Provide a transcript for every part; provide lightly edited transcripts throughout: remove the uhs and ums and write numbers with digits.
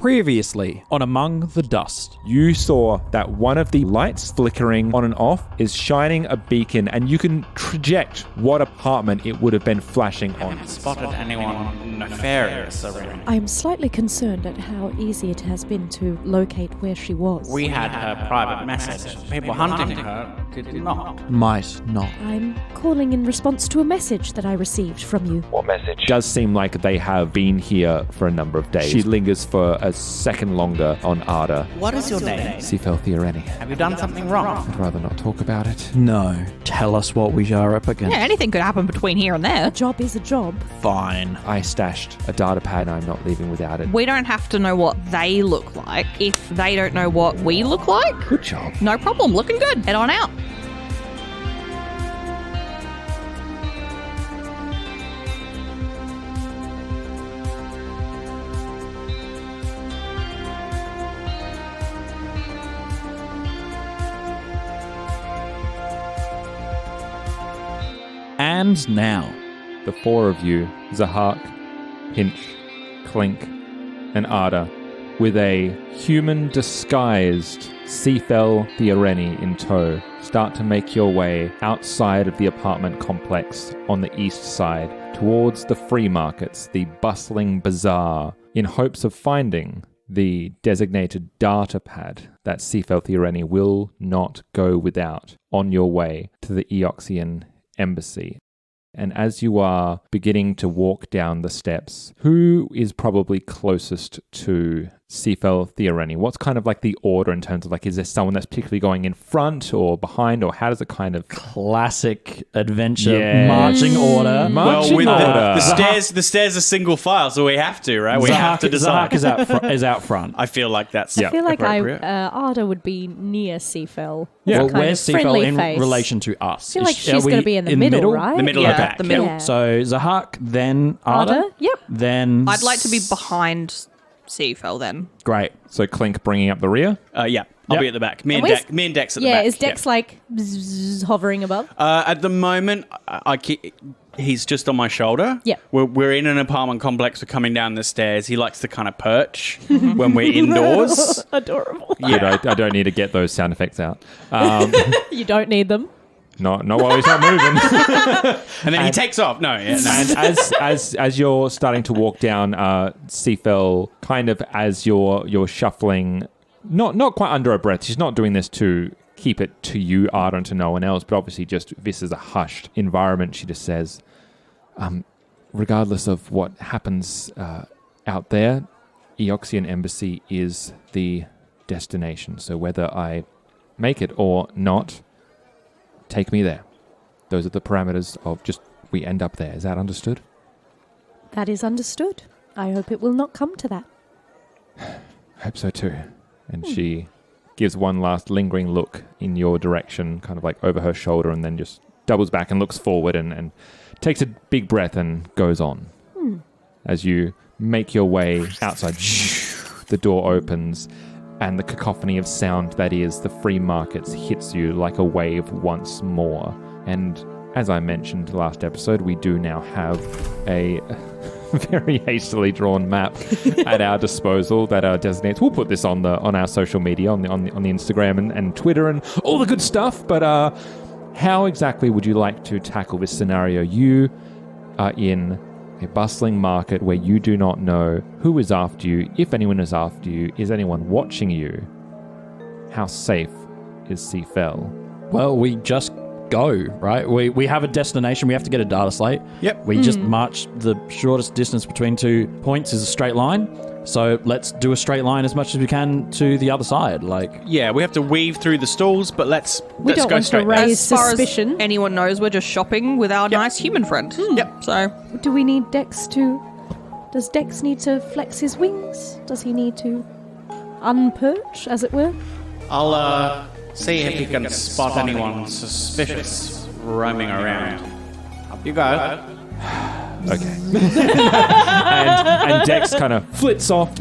Previously on Among the Dust. You saw that one of the lights flickering on and off is shining a beacon, and you can project what apartment it would have been flashing on. Haven't spotted anyone nefarious around. I am slightly concerned at how easy it has been to locate where she was. We had her private message. People hunting her did not. Might not. I'm calling in response to a message that I received from you. What message? It does seem like they have been here for a number of days. She lingers for a second longer on Arda. What is your name? Sifell Theoreni. Have you done something wrong? I'd rather not talk about it. No. Tell us what we are up against. Yeah, anything could happen between here and there. A job is a job. Fine. I stashed a data pad and I'm not leaving without it. We don't have to know what they look like if they don't know what we look like. Good job. No problem. Looking good. Head on out. And now, The four of you, Zahak, Pinch, Clink, and Arda, with a human-disguised Sifell Theoreni in tow, start to make your way outside of the apartment complex on the east side towards the Freemarkets, the bustling bazaar, in hopes of finding the designated data pad that Sifell Theoreni will not go without on your way to the Eoxian embassy. And as you are beginning to walk down the steps, who is probably closest to Sifell Theoreni? What's kind of like the order in terms of like, is there someone that's particularly going in front or behind, or how does it kind of... classic adventure marching order. Marching with order. the stairs are single file, so we have to, right? We have to decide. Zahak is out front. I feel like that's I feel like appropriate. Arda would be near Sifell. Yeah. Well, Kind where's of friendly Sifell in face. relation to us? I feel like Are she's we going to be in the middle, right? The middle Yeah, or back. the middle. Yeah. So Zahak, then Arda. Arda? Yep. Then I'd like to be behind Sifell then. Great. So Clink bringing up the rear? Yeah, I'll Yep. be at the back. Me and where's- Dex at the Yeah, back. is Dex like bzzz, hovering above? At the moment, he's just on my shoulder. Yeah. We're in an apartment complex. We're coming down the stairs. He likes to kind of perch when we're indoors. Adorable. Yeah. I don't need to get those sound effects out. You don't need them. Not while he's not moving. And then he takes off. No. And as you're starting to walk down, Sifell, kind of as you're shuffling, not quite under her breath. She's not doing this to keep it to you, Arda, and to no one else, but obviously just this is a hushed environment. She just says, regardless of what happens out there, Eoxian Embassy is the destination. So whether I make it or not, take me there. Those are the parameters of just we end up there. Is that understood? That is understood. I hope it will not come to that. Hope so too. And she gives one last lingering look in your direction, kind of like over her shoulder, and then just doubles back and looks forward and takes a big breath and goes on. As you make your way outside, the door opens and the cacophony of sound that is the Freemarkets hits you like a wave once more. And as I mentioned last episode, we do now have a very hastily drawn map at our disposal that designates. We'll put this on our social media, on the Instagram and Twitter and all the good stuff. But how exactly would you like to tackle this scenario? You are in a bustling market where you do not know who is after you, if anyone is after you, is anyone watching you? How safe is Sifell? Well, we just go, right? We have a destination. We have to get a data slate. Yep. We just march the shortest distance between 2 points is a straight line. So let's do a straight line as much as we can to the other side. Yeah, we have to weave through the stalls, but let's We don't go want to straight. raise As far suspicion. as anyone knows, we're just shopping with our nice human friend. Yep. So Do we need Dex to... Does Dex need to flex his wings? Does he need to unperch, as it were? I'll see if he can spot anyone suspicious roaming around. Up you go. Okay. and Dex kind of flits off.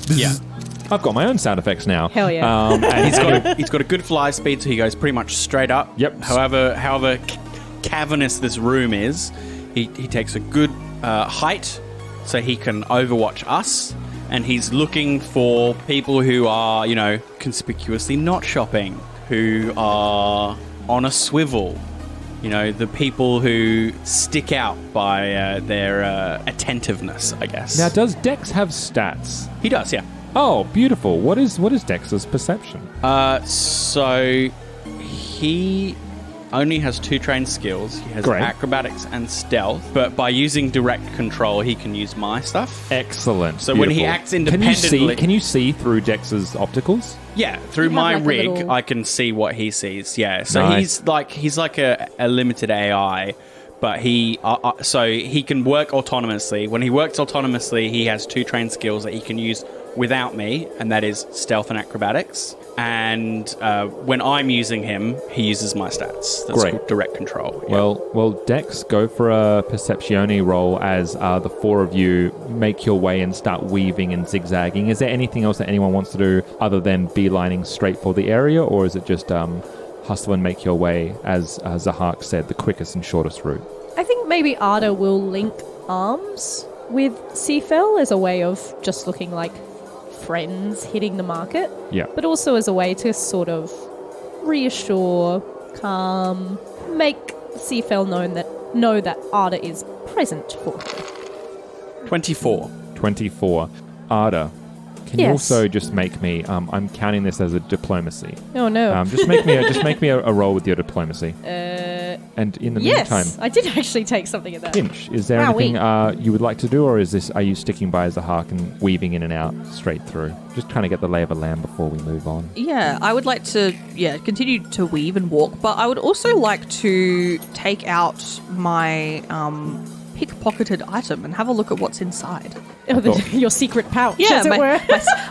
Yeah. I've got my own sound effects now. Hell yeah. And He's got a good fly speed, so he goes pretty much straight up. Yep. However cavernous this room is, he takes a good height, so he can overwatch us. and he's looking for people who are, conspicuously not shopping, who are on a swivel. The people who stick out by their attentiveness, I guess. Now, does Dex have stats? He does, yeah. Oh, beautiful. What is Dex's perception? So he only has 2 trained skills. He has Great. acrobatics and stealth, but by using direct control, he can use my stuff. Excellent. So when he Beautiful. acts independently... Can you see through Dex's opticals? Yeah, through You have my like a rig, little- I can see what he sees. Yeah, so Nice. he's like a limited AI, but so he can work autonomously. When he works autonomously, he has 2 trained skills that he can use without me, and that is stealth and acrobatics. And when I'm using him, he uses my stats. That's Great. direct control. Yeah. Well, Dex, go for a Perceptione roll as the 4 of you make your way and start weaving and zigzagging. Is there anything else that anyone wants to do other than beelining straight for the area, or is it just hustle and make your way, as Zahak said, the quickest and shortest route? I think maybe Ada will link arms with Sifell as a way of just looking like friends hitting the market. Yeah. But also as a way to sort of reassure, calm, make Sifell know that Ada is present for her. 24. 24. Ada, can you Yes. also just make me? I'm counting this as a diplomacy. Oh no. Just make me a roll with your diplomacy. And in the Yes, meantime, I did actually take something of that. Pinch, is there Wowee. anything you would like to do, or are you sticking by Zahak and weaving in and out straight through? Just trying to get the lay of the land before we move on. Yeah, I would like to continue to weave and walk, but I would also like to take out my pickpocketed item and have a look at what's inside. Oh, your secret pouch, as it were.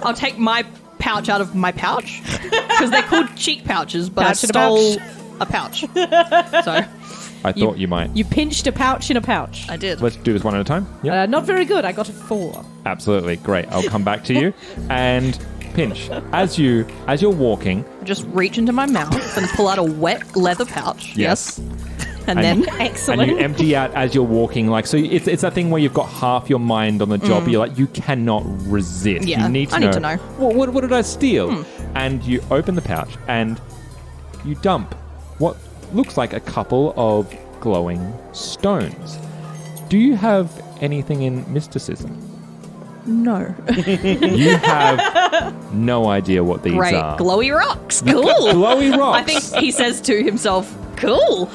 I'll take my pouch out of my pouch because they're called cheek pouches, but Pouch in a I stole pouch. a pouch. So I thought you might. You pinched a pouch in a pouch. I did. Let's do this one at a time. Yeah, Not very good. I got a 4. absolutely. Great. I'll come back to you. And Pinch, as you're walking, Just reach into my mouth and pull out a wet leather pouch. Yes. And then Excellent. and you empty out as you're walking, like, so it's that thing where you've got half your mind on the job, but you're like, you cannot resist. Yeah, You need to I know. need to know. What did I steal? And you open the pouch and you dump what looks like a couple of glowing stones. Do you have anything in mysticism? no. You have no idea what these Great. are. Glowy rocks. Cool. Glowy rocks. I think he says to himself, cool.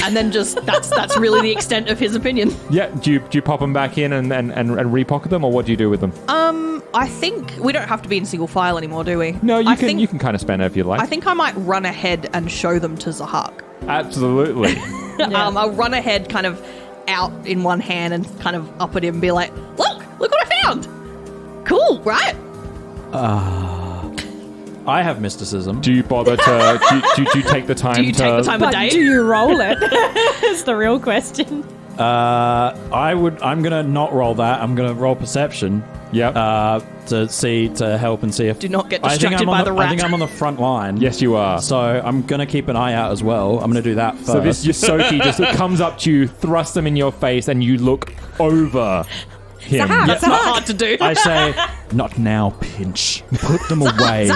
And then just that's really the extent of his opinion. Yeah. Do you pop them back in and repocket them, or what do you do with them? I think we don't have to be in single file anymore, do we? No, you I can think, you can kind of spend it if you like. I think I might run ahead and show them to Zahak. Absolutely. I'll run ahead kind of out in one hand and kind of up at him and be like, look what I found. Cool, right? I have mysticism. Do you bother to? do you take the time? Do you take the time of But day? do you roll it? That's the real question. I'm gonna not roll that. I'm gonna roll perception. Yep. To help and see if. Do not get I think distracted I'm on by the rat. I think I'm on the front line. Yes, you are. So I'm gonna keep an eye out as well. I'm gonna do that first. So this Yosoki just comes up to you, thrusts them in your face, and you look over him. Zahak, It's not hard to do. I say, not now, Pinch. Put them away.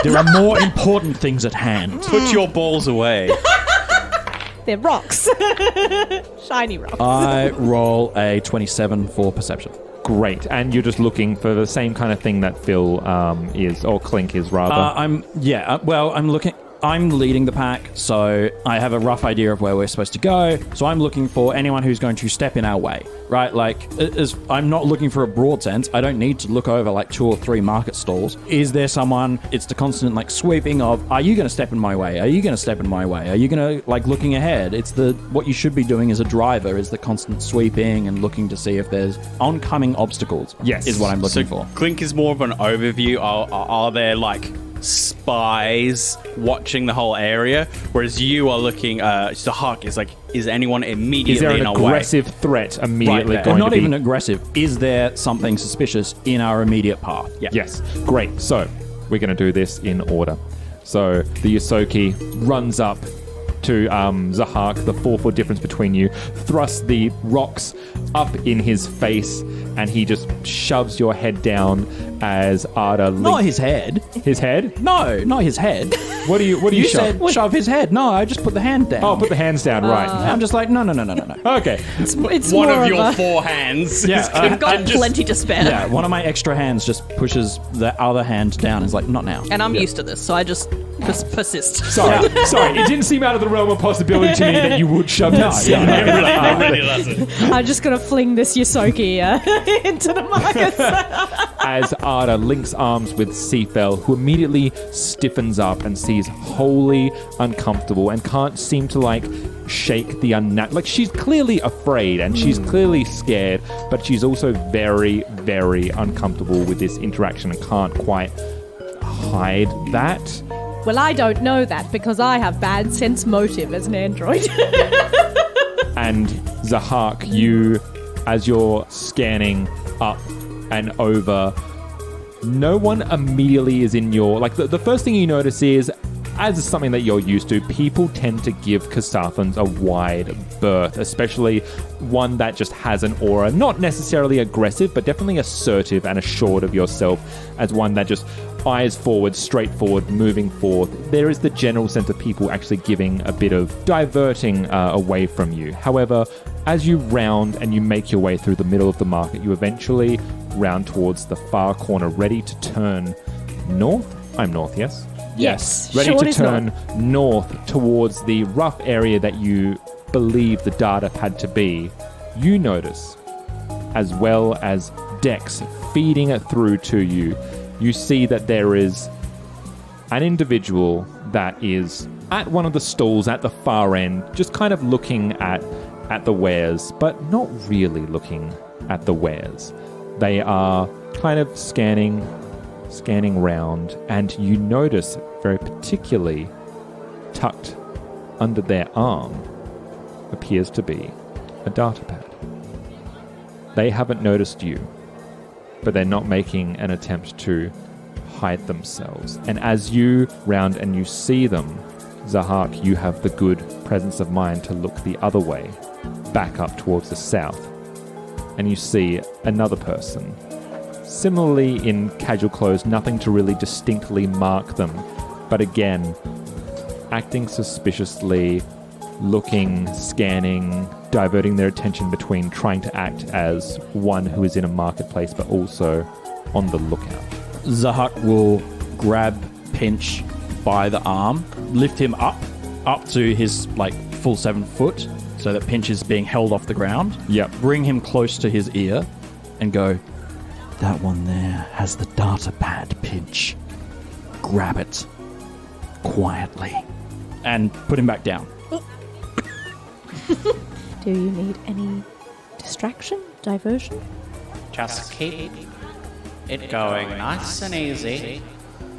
There are more important things at hand. Put your balls away. They're rocks. Shiny rocks. I roll a 27 for perception. Great. And you're just looking for the same kind of thing that Phil is, or Clink is rather. I'm looking. I'm leading the pack, so I have a rough idea of where we're supposed to go. So I'm looking for anyone who's going to step in our way, right? Like, I'm not looking for a broad sense. I don't need to look over like 2 or 3 market stalls. Is there someone? It's the constant like sweeping of, are you going to step in my way? Are you going to step in my way? Are you going to like looking ahead? It's what you should be doing as a driver is the constant sweeping and looking to see if there's oncoming obstacles. Yes. Is what I'm looking So for. Clink is more of an overview. Are there like spies watching the whole area? Whereas you are looking, Zahak is like, is anyone immediately is there in an our way? aggressive threat immediately Right there. going Or not to be? even aggressive. Is there something suspicious in our immediate path? Yeah. Yes. Great. So we're going to do this in order. So the Yosoki runs up to Zahak, the 4-foot difference between you, thrusts the rocks up in his face, and he just shoves your head down as Arda Not his head. his head. No, not his head. What do you You shove? said shove his head. No, I just put the hand down. Oh, put the hands down, right? I'm just like, no. Okay. It's One more of your a- 4 hands. Yeah, I've got plenty to spare. Yeah, one of my extra hands just pushes the other hand down. It's like, not now. And I'm used to this, so I just persist. Sorry. It didn't seem out of the realm of possibility to me that you would shove that. It really doesn't. I'm just gonna fling this Yosoki into the Marcus. As Arda links arms with Sifell, who immediately stiffens up and sees wholly uncomfortable and can't seem to shake the unnatural. Like, she's clearly afraid and she's clearly scared, but she's also very, very uncomfortable with this interaction and can't quite hide that. Well, I don't know that because I have bad sense motive as an android. And Zahak, you, as you're scanning up and over, no one immediately is in your... the first thing you notice is, as is something that you're used to, people tend to give Kasathans a wide berth, especially one that just has an aura, not necessarily aggressive, but definitely assertive and assured of yourself, as one that just eyes forward, straightforward, moving forth. There is the general sense of people actually giving a bit of diverting away from you. However, as you round and you make your way through the middle of the market, you eventually round towards the far corner, ready to turn north. I'm north, yes? Yes, Ready sure to is turn north towards the rough area that you believe the data pad to be. You notice, as well as Dex feeding it through to you, you see that there is an individual that is at one of the stalls at the far end, just kind of looking at the wares, but not really looking at the wares. They are kind of scanning round, and you notice very particularly tucked under their arm appears to be a data pad. They haven't noticed you, but they're not making an attempt to hide themselves. And as you round and you see them, Zahak, you have the good presence of mind to look the other way, back up towards the south, and you see another person. Similarly in casual clothes, nothing to really distinctly mark them, but again, acting suspiciously, looking, scanning, diverting their attention between trying to act as one who is in a marketplace, but also on the lookout. Zahak will grab Pinch by the arm, lift him up to his full 7 foot, so that Pinch is being held off the ground. Yep. Bring him close to his ear, and go, "That one there has the data pad, Pinch. Grab it quietly," and put him back down. Do you need any distraction, diversion? Just keep it going nice and easy.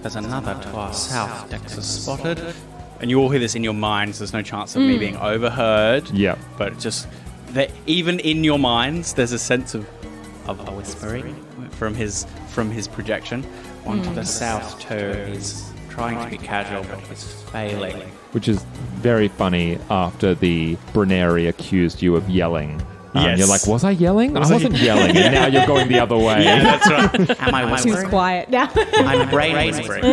There's another to our south, Dex is spotted. And you all hear this in your minds. There's no chance of me being overheard. Yep. But just that even in your minds, there's a sense of whispering from his projection. One to the south too. He's trying to be casual, but he's failing. Which is very funny after the Bruneri accused you of yelling. Yes. You're like, was I yelling? I wasn't yelling. And now you're going the other way. Yeah, that's right. Am I Too whispering? quiet now. I'm brain whispering.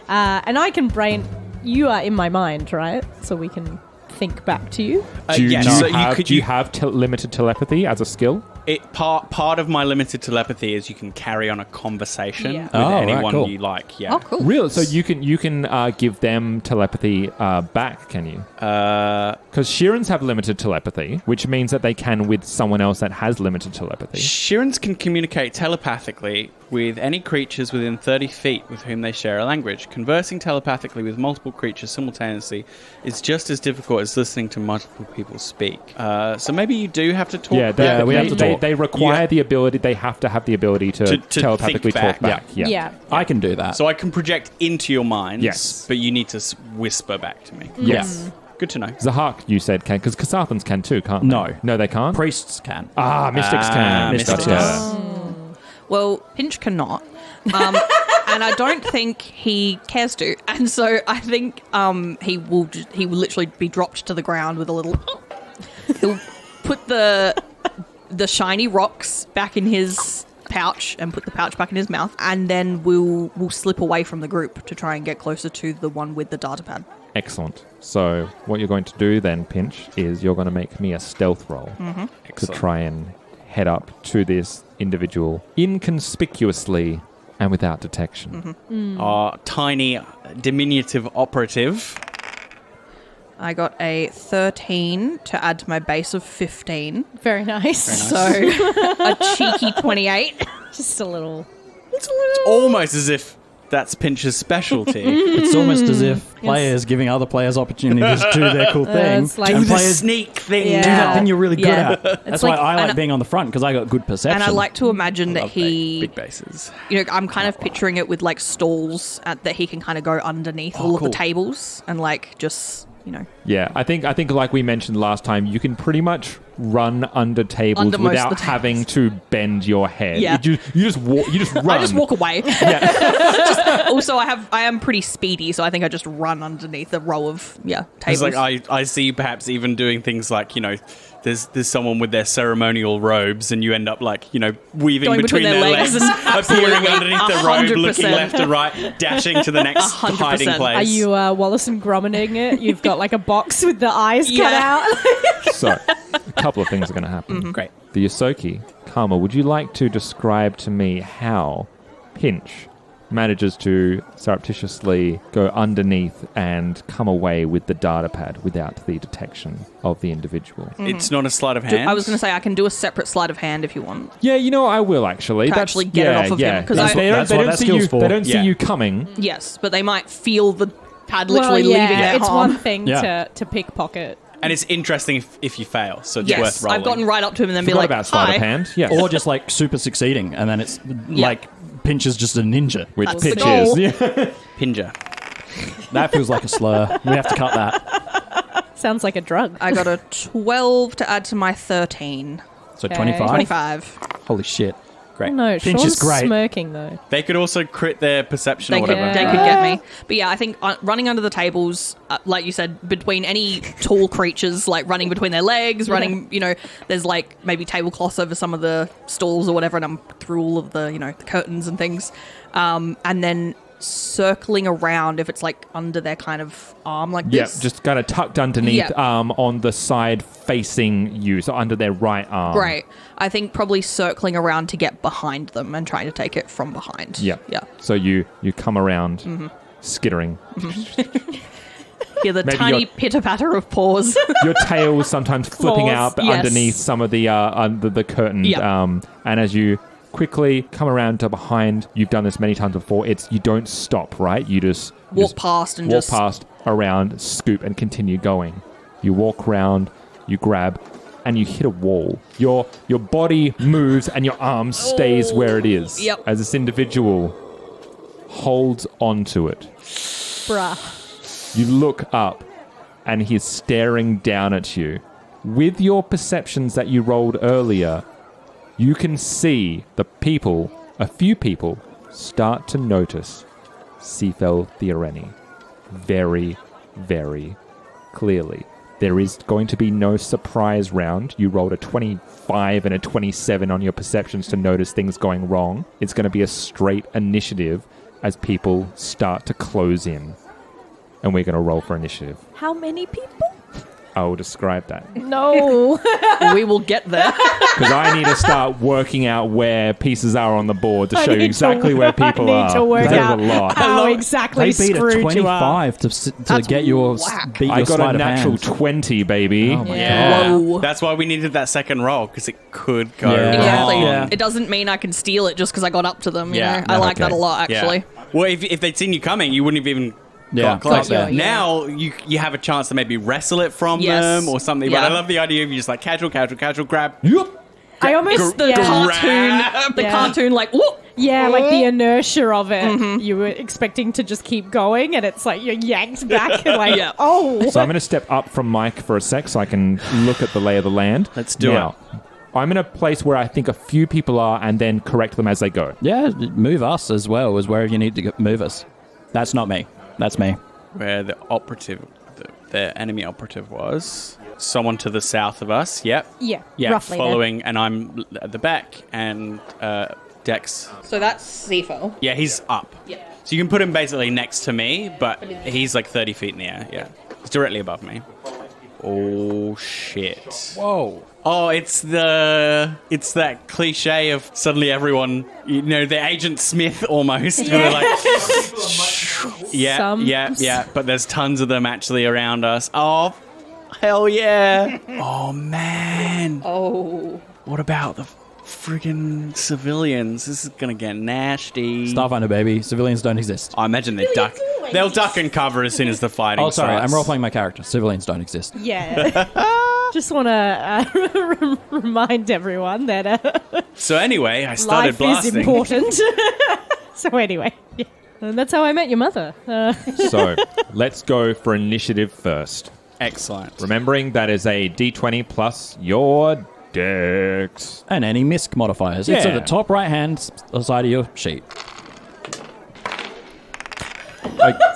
And I can brain. You are in my mind, right? So we can think back to you. Do you, Yeah, do you so have, could do you have limited telepathy as a skill? Part of my limited telepathy is you can carry on a conversation Yeah. with Oh, right, anyone cool. you like. Yeah. Oh, cool. Really? So you can give them telepathy back, can you? Because Shirans have limited telepathy, which means that they can with someone else that has limited telepathy. Shirans can communicate telepathically with any creatures within 30 feet with whom they share a language. Conversing telepathically with multiple creatures simultaneously is just as difficult as listening to multiple people speak. So maybe you do have to talk. Yeah, back. we have to talk. They require Yeah. the ability. They have to have the ability to telepathically think back. talk back. Yeah. I can do that. So I can project into your minds, Yes. but you need to whisper back to me. Yes. Good to know. Zahak, you said can, because Kasathans can too, can't they? No. No, they can't? Priests can. Mystics can. Mystics Gotcha. Well, Pinch cannot. And I don't think he cares to. And so I think he will literally be dropped to the ground with a little... He'll put the the shiny rocks back in his pouch and put the pouch back in his mouth, and then we'll slip away from the group to try and get closer to the one with the data pad. Excellent. So what you're going to do then, Pinch, is you're going to make me a stealth roll to try and head up to this individual inconspicuously and without detection. Our tiny, diminutive operative. I got a 13 to add to my base of 15. Very nice. So a cheeky 28. Just a little. It's almost as if that's Pinch's specialty. It's almost as if players giving other players opportunities to do their cool thing. it's like- and Do the players sneak thing Yeah. do that now. thing you're really good Yeah. at. That's like- why I like and- being on the front, because I got good perception. And I like to imagine that Love he, big bases. I'm kind of picturing it with like stalls that he can kind of go underneath all of cool. the tables and like just, Yeah, I think like we mentioned last time, you can pretty much run under tables Under most of without the tables. having to bend your head. Yeah. You just run. I just walk away. Yeah. Also, I am pretty speedy, so I think I just run underneath a row of It's tables. like I see you perhaps even doing things like, there's someone with their ceremonial robes and you end up like, weaving Going between their their legs, legs and appearing absolutely underneath the robe, 100%. looking left to right, dashing to the next 100%. hiding place. Are you Wallace and Grommening it? You've got like a box with the eyes cut Yeah. out. So, a couple of things are going to happen. Great. The Yosoki, Karma, would you like to describe to me how Pinch manages to surreptitiously go underneath and come away with the data pad without the detection of the individual? It's not a sleight of hand. I was going to say I can do a separate sleight of hand if you want. Yeah, I will actually. To actually get it off of him, 'cause They That's don't, what they don't that see skill's you. for. They don't see Yeah. you coming. Yes, but they might feel the pad Well, literally yeah, leaving their it's arm. one thing Yeah. to pickpocket. And it's interesting if you fail, so it's Yes, worth rolling. I've gotten right up to him and then be Forgot like, about sleight "Hi." of hand. Yes. Or just like super succeeding, and then it's like Pinch is just a ninja. Which That's the Pinch goal. is. Yeah. Pinja. That feels like a slur. We have to cut that. Sounds like a drug. I got a 12 to add to my 13. So Okay. 25. 25. Holy shit. Great. No, Pinch Sean's is great. smirking though. They could also crit their perception They or could, whatever. they could get me. But yeah, I think running under the tables, like you said, between any tall creatures, like running between their legs, running, there's like maybe tablecloths over some of the stalls or whatever, and I'm through all of the, the curtains and things. And then circling around if it's like under their kind of arm like Yeah, this. just kind of tucked underneath Yep. on the side facing you, so under their right arm. Great. I think probably circling around to get behind them and trying to take it from behind. Yeah. Yeah. So you come around skittering. Hear the Maybe tiny your- pitter-patter of paws. Your tail sometimes flipping Claws, out yes. underneath some of the under the curtain. Yep. And as you quickly come around to behind, you've done this many times before. You don't stop, right? You just Walk past and walk just... past, around, scoop, and continue going. You walk around, you grab, and you hit a wall. Your body moves and your arm stays where it is. Yep. As this individual holds onto it. Bruh. You look up and he's staring down at you. With your perceptions that you rolled earlier, you can see a few people, start to notice Sifell Theoreni very, very clearly. There is going to be no surprise round. You rolled a 25 and a 27 on your perceptions to notice things going wrong. It's going to be a straight initiative as people start to close in. And we're going to roll for initiative. How many people? I will describe that. No. We will get there. Because I need to start working out where pieces are on the board to I show you need to- exactly where people I are. need to work There's out a lot. how They exactly beat a screwed you are. 25 to get your whack. beat your I got sleight a of natural hand. 20, baby. Oh my Yeah. god. Whoa. That's why we needed that second roll, because it could go Yeah. wrong. Exactly. Yeah. It doesn't mean I can steal it just because I got up to them. Yeah. You know? I like Okay. that a lot, Yeah. actually. Well, if they'd seen you coming, you wouldn't have even Yeah, got close. got there. Yeah. Now you have a chance to maybe wrestle it from Yes. them or something. Yeah. But I love the idea of you just like casual grab. Yep. I almost The cartoon, Grab. cartoon, like, whoop. Yeah, like the inertia of it. You were expecting to just keep going, and it's like you're yanked back, and like, Yeah. oh. So I'm going to step up from Mike for a sec so I can look at the lay of the land. Let's do now, I'm in a place where I think a few people are and then correct them as they go. Yeah, move us as well as wherever you need to move us. That's not me. That's me. Where the operative, the enemy operative was. someone to the south of us. Yep. Yeah, Yeah, roughly following, and I'm at the back, and Dex. So that's Sifell. Yeah, he's up. Yeah. So you can put him basically next to me, but he's like 30 feet in the air. Yeah. He's directly above me. Oh, shit. Whoa. Oh, it's that cliche of suddenly everyone, the Agent Smith almost. Yeah. They're like, yeah. But there's tons of them actually around us. Oh, hell yeah. Oh, man. Oh. What about the friggin' civilians? This is gonna get nasty. Starfinder, baby. Civilians don't exist. I imagine they'll duck and cover as soon as the fighting Oh, sorry. starts. I'm role-playing my character. Civilians don't exist. Yeah. Just want to remind everyone that So anyway, I started life is blasting. important. So anyway, yeah. And that's how I met your mother. So let's go for initiative first. Excellent. Remembering that is a d20 plus your dex. And any misc modifiers. It's at Yeah. the top right-hand side of your sheet.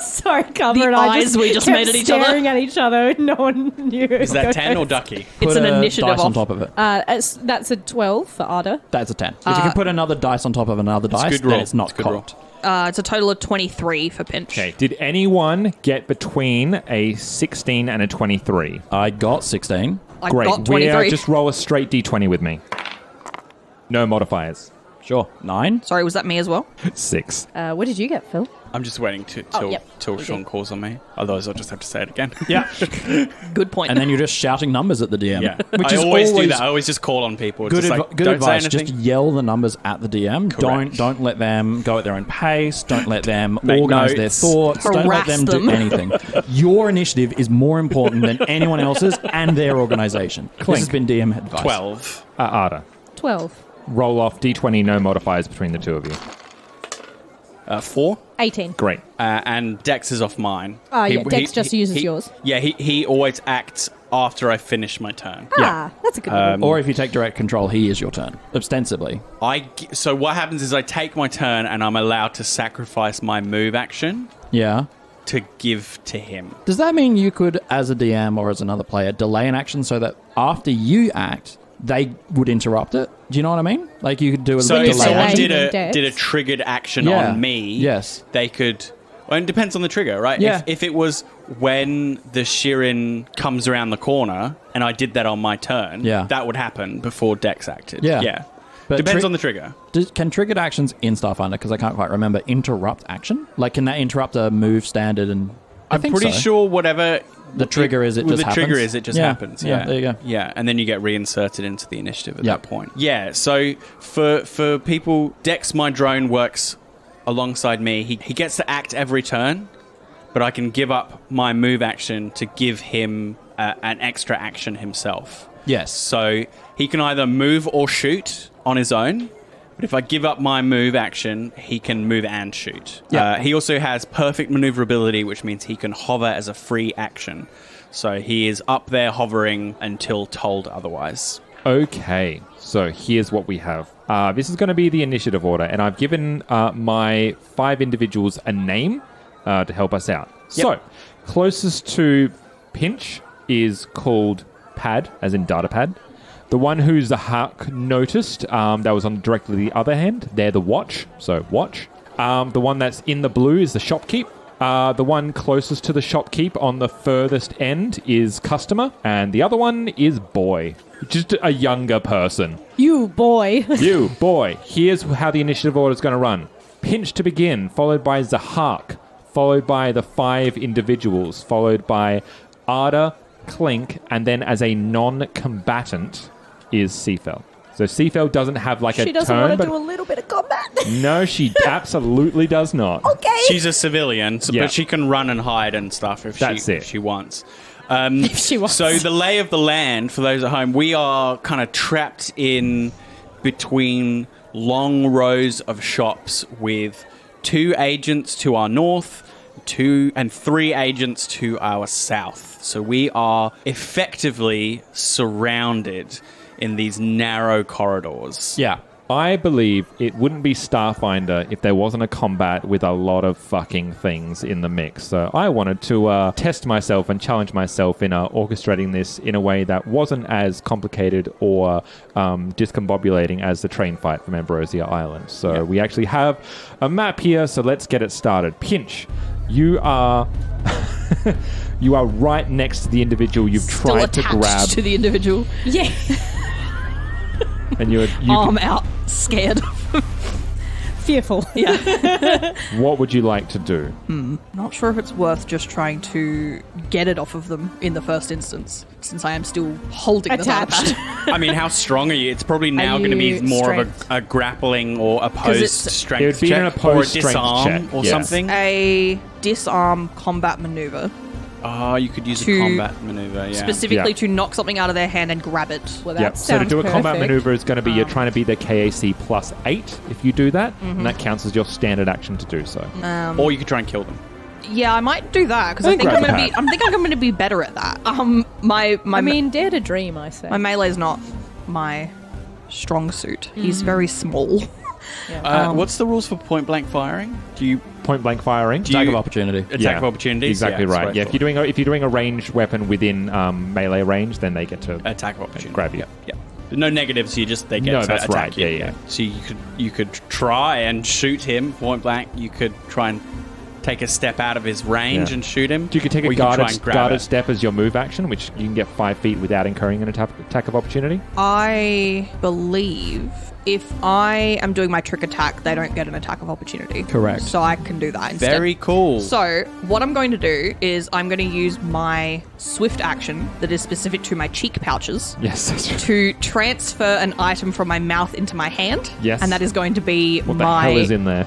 Sorry, Cover The and I eyes we just kept made at each other. staring at each other. No one knew. Is that 10 or ducky? It's Put an a initiative dice on off. top of it. That's a 12 for Arda. That's a 10. If you can put another dice on top of another dice, good then roll. it's not It's a good roll. cocked. It's a total of 23 for Pinch. Okay, did anyone get between a 16 and a 23? I got 16. I Great. got 23. Just roll a straight d20 with me. No modifiers. Sure. 9. Sorry, was that me as well? 6. What did you get, Phil? I'm just waiting till yep. Sean calls on me. Otherwise, I'll just have to say it again. Yeah. Good point. And then you're just shouting numbers at the DM. Yeah. Which I is always do that. I always just call on people. It's Good, just like, good don't advice. say Just anything. yell the numbers at the DM. Correct. Don't let them go at their own pace. Don't let them Make organize their notes. thoughts. Don't let Harass them do them. anything. Your initiative is more important than anyone else's and their organization. This has been DM advice. 12. Arda, 12. roll off d20, no modifiers between the two of you. 4. 18. Great. And Dex is off mine. Yeah, Dex just uses yours. Yeah, he always acts after I finish my turn. That's a good one. Or if you take direct control, he is your turn, ostensibly. So what happens is I take my turn and I'm allowed to sacrifice my move action Yeah. to give to him. Does that mean you could, as a DM or as another player, delay an action so that after you act, they would interrupt it? Do you know what I mean? Like you could do a So delay if someone action. Dex. did a triggered action Yeah. on me, Yes. they could. Well, it depends on the trigger, right? Yeah. If it was when the Shirin comes around the corner and I did that on my turn, Yeah. that would happen before Dex acted. Yeah. Yeah. But Depends on the trigger. Can triggered actions in Starfinder, because I can't quite remember, interrupt action? Like, can that interrupt a move standard? And I I'm think pretty so. sure whatever The trigger is it well, just the trigger happens? is it just Yeah. happens. Yeah, Yeah. there you go. Yeah, and then you get reinserted into the initiative at Yep. that point. Yeah. So for people, Dex, my drone, works alongside me. He gets to act every turn, but I can give up my move action to give him an extra action himself. Yes. So he can either move or shoot on his own. But if I give up my move action, he can move and shoot. Yeah. He also has perfect maneuverability, which means he can hover as a free action. So he is up there hovering until told otherwise. Okay, so here's what we have. This is going to be the initiative order, and I've given my 5 individuals a name to help us out. So, closest to Pinch is called Pad, as in data pad. The one who's the Hawk noticed, that was on directly the other hand, they're the Watch, so Watch. The one that's in the blue is the Shopkeep. The one closest to the Shopkeep on the furthest end is Customer, and the other one is Boy, just a younger person. You boy. You, Boy. Here's how the initiative order is going to run. Pinch to begin, followed by Zahak, followed by the 5 individuals, followed by Arda, Clink, and then as a non-combatant is Sifell. So Sifell doesn't have like She a doesn't turn, want to but do a little bit of combat. no, she absolutely does not. Okay. She's a civilian, Yeah. but she can run and hide and stuff if That's it. she wants. If she wants. So the lay of the land, for those at home, we are kind of trapped in between long rows of shops with 2 agents to our north, 2 and 3 agents to our south. So we are effectively surrounded in these narrow corridors. Yeah. I believe it wouldn't be Starfinder if there wasn't a combat with a lot of fucking things in the mix. So I wanted to test myself and challenge myself in orchestrating this in a way that wasn't as complicated or discombobulating as the train fight from Ambrosia Island. So we actually have a map here, so let's get it started. Pinch, you are... you are right next to the individual you've Still tried to attached grab. to the individual. Yeah. And you Arm out, scared. Fearful. Yeah. What would you like to do? Not sure if it's worth just trying to get it off of them in the first instance, since I am still holding Attached. the data I mean, how strong are you? It's probably now going to be you more of strength? a grappling or opposed it's- strength It would be check an opposed or a strength disarm check, or yes. something. a disarm combat maneuver, Oh, you could use a To- combat maneuver, yeah. specifically Yeah. to knock something out of their hand and grab it. Well, that Yep. So to sounds do a combat perfect. maneuver is going to be you're trying to be the KAC plus 8 if you do that, and that counts as your standard action to do so. Or you could try and kill them. Yeah, I might do that because I I think I'm grab going to the be. I think I'm going to be better at that. My I mean, dare to dream, I say. my melee's not my strong suit. He's very small. What's the rules for point blank firing? Do you Point blank firing. Do Attack you- of opportunity. attack Yeah, of opportunities? Exactly that's right. what I Yeah, if thought. you're doing a ranged weapon within melee range, then they get to Attack of opportunity. grab you. Yeah. No negatives. You just they get No, to that's attack right. you. Yeah. So you could try and shoot him point blank. You could try and take a step out of his range Yeah. and shoot him. You could take or a you could try guarded, and grab guarded it. step as your move action, which you can get 5 feet without incurring an attack of opportunity. I believe if I am doing my trick attack, they don't get an attack of opportunity. Correct. So I can do that instead. Very cool. So what I'm going to do is I'm going to use my swift action that is specific to my cheek pouches Yes, that's right. to transfer an item from my mouth into my hand. Yes. And that is going to be What the my hell is in there?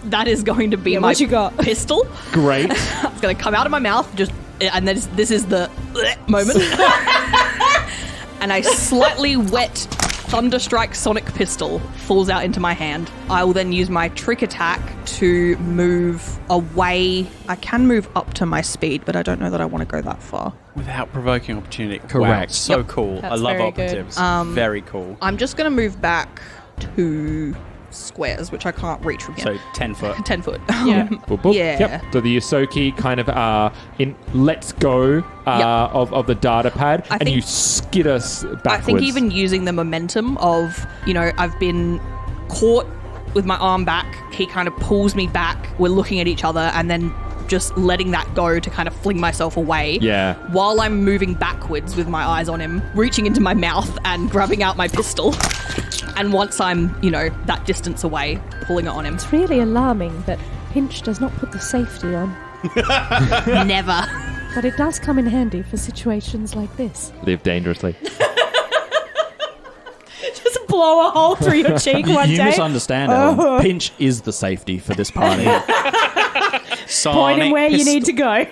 that is going to be Yeah, my what you got? pistol. Great. It's going to come out of my mouth and then this is the moment. And a slightly wet Thunderstrike Sonic pistol falls out into my hand. I will then use my trick attack to move away. I can move up to my speed, but I don't know that I want to go that far. Without provoking opportunity. Wow, Correct. so Yep. cool. That's I love very good. operatives. Very cool. I'm just going to move back 2 squares, which I can't reach from here. So 10 foot. 10 foot. Yeah. Boop, boop. Yeah. Yep. So the Yosoki kind of lets go of the data pad, I and think- you skid us backwards. I think even using the momentum of, I've been caught with my arm back, he kind of pulls me back, we're looking at each other, and then just letting that go to kind of fling myself away. Yeah. While I'm moving backwards with my eyes on him, reaching into my mouth and grabbing out my pistol. And once I'm, that distance away, pulling it on him. It's really alarming that Pinch does not put the safety on, Never. but it does come in handy for situations like this. Live dangerously. Just blow a hole through your cheek one You day. misunderstand, Ellen. Pinch is the safety for this party. Point him where you need to go.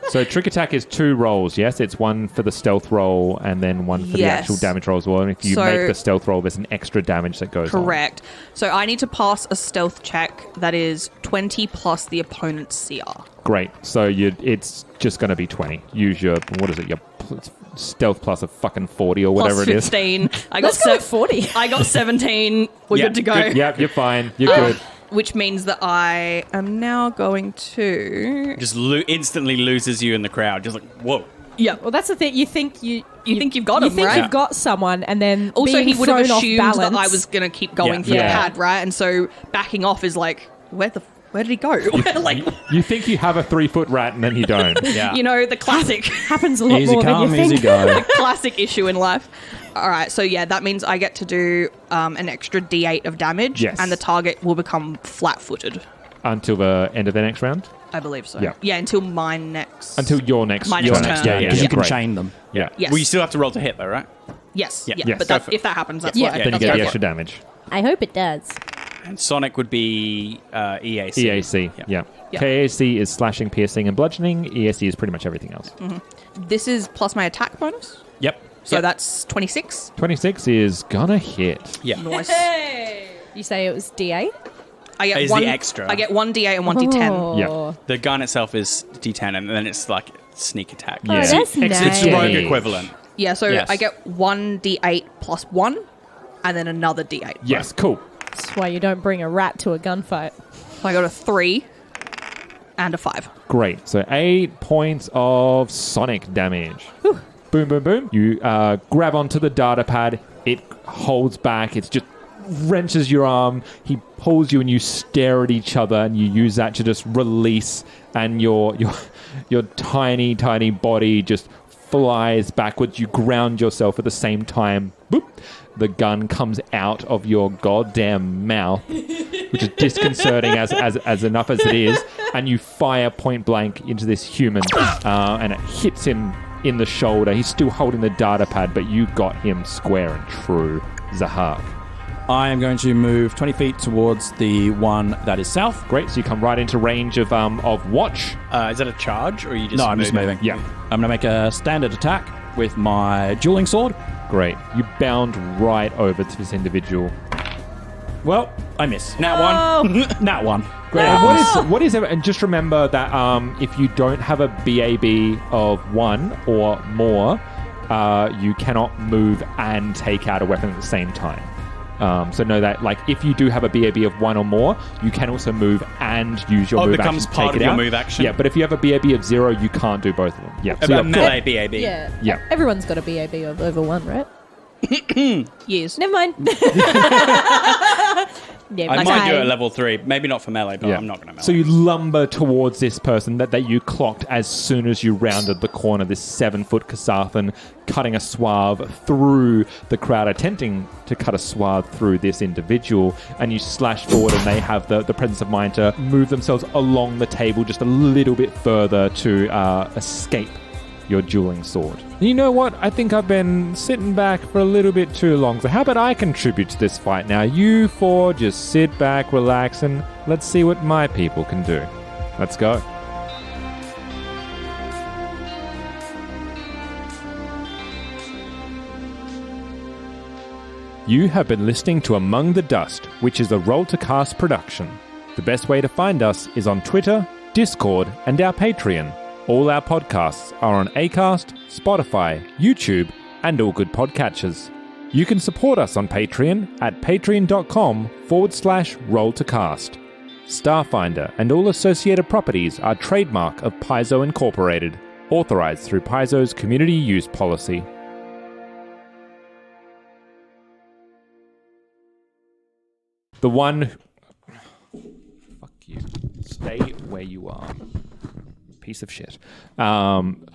So trick attack is 2 rolls, yes? It's 1 for the stealth roll and then 1 for the Yes. actual damage roll as well. And if you So- make the stealth roll, there's an extra damage that goes on. Correct. So I need to pass a stealth check that is 20 plus the opponent's CR. Great. So it's just going to be 20. Use your, what is it, your stealth plus a fucking 40 or whatever Plus it is. 15. I got Let's go with 40. I got 17. We're Yeah, good to go. good. Yep, you're fine. You're good. Which means that I am now going to. Just instantly loses you in the crowd. Just like, whoa. Yep. Well, that's the thing. You think you think you've got you him, think right? you've got someone, and then Also, being he would have thrown off assumed that balance. I was going to keep going Yeah. for the Yeah. pad, right? And so backing off is like, where did he go? like, You think you have a 3-foot rat and then you don't. Yeah. the classic. happens a lot Easy more come, than you easy think. go. Classic issue in life. All right, so yeah, that means I get to do an extra D8 of damage, Yes. and the target will become flat-footed. Until the end of the next round? I believe so. Yeah. Yeah, until my next. Until your next My your next next turn. turn. Yeah, Because you can Great. chain them. Yeah. Yes. Well, you still have to roll to hit, though, right? Yes. Yeah. Yeah. Yes. But Go that, for it. if that happens, that's Yeah. what. Yeah. Then you that's get what the I extra damage. I hope it does. And Sonic would be EAC. EAC, yeah. Yeah. KAC is slashing, piercing, and bludgeoning. EAC is pretty much everything else. This is plus my attack bonus, Yep. so Yep. that's 26. 26 is gonna hit. Yeah. Nice. You say it was D8? I get Is one the extra. I get 1 D8 and 1 D10. Oh. Yeah. The gun itself is D10, and then it's like sneak attack. Yeah. that's It's nice. rogue equivalent. Yeah, so Yes. I get 1 D8 plus 1, and then another D8. Yes, cool. That's why you don't bring a rat to a gunfight. So I got a 3 and a 5. Great. So 8 points of sonic damage. Boom, boom, boom. You grab onto the data pad. It holds back. It's just wrenches your arm. He pulls you and you stare at each other and you use that to just release, and your tiny, tiny body just flies backwards. You ground yourself at the same time. Boop. The gun comes out of your goddamn mouth, which is disconcerting as enough as it is, and you fire point blank into this human, and it hits him in the shoulder. He's still holding the data pad, but you got him square and true. Zahak. I am going to move 20 feet towards the one that is south. Great, so you come right into range of watch. Is that a charge, or are you just No, I'm just moving. Yeah. I'm going to make a standard attack with my dueling sword. Great. You bound right over to this individual. Well, I miss. Nat one. Nat one. Great. And what is it? And just remember that if you don't have a BAB of 1 or more, you cannot move and take out a weapon at the same time. So know that, like, if you do have a BAB of 1 or more, you can also move and use your move action to take it out. It becomes part of your move action. Yeah, but if you have a BAB of 0, you can't do both of them. Yeah. About melee BAB. Yeah. Yeah. Everyone's got a BAB of over 1, right? Years. Never mind. I might do it at level 3. Maybe not for melee, but Yeah. I'm not going to melee. So you lumber towards this person that you clocked as soon as you rounded the corner, this 7-foot Kasathan, cutting a swath through the crowd, attempting to cut a swath through this individual, and you slash forward and they have the presence of mind to move themselves along the table just a little bit further to escape your dueling sword. You know what? I think I've been sitting back for a little bit too long, so how about I contribute to this fight now? You four just sit back, relax, and let's see what my people can do. Let's go. You have been listening to Among the Dust, which is a Roll to Cast production. The best way to find us is on Twitter, Discord, and our Patreon. All our podcasts are on Acast, Spotify, YouTube, and all good podcatchers. You can support us on Patreon at patreon.com/roll-to-cast. Starfinder and all associated properties are trademark of Paizo Incorporated, authorized through Paizo's community use policy. The one... Fuck you. Stay where you are. Piece of shit. The one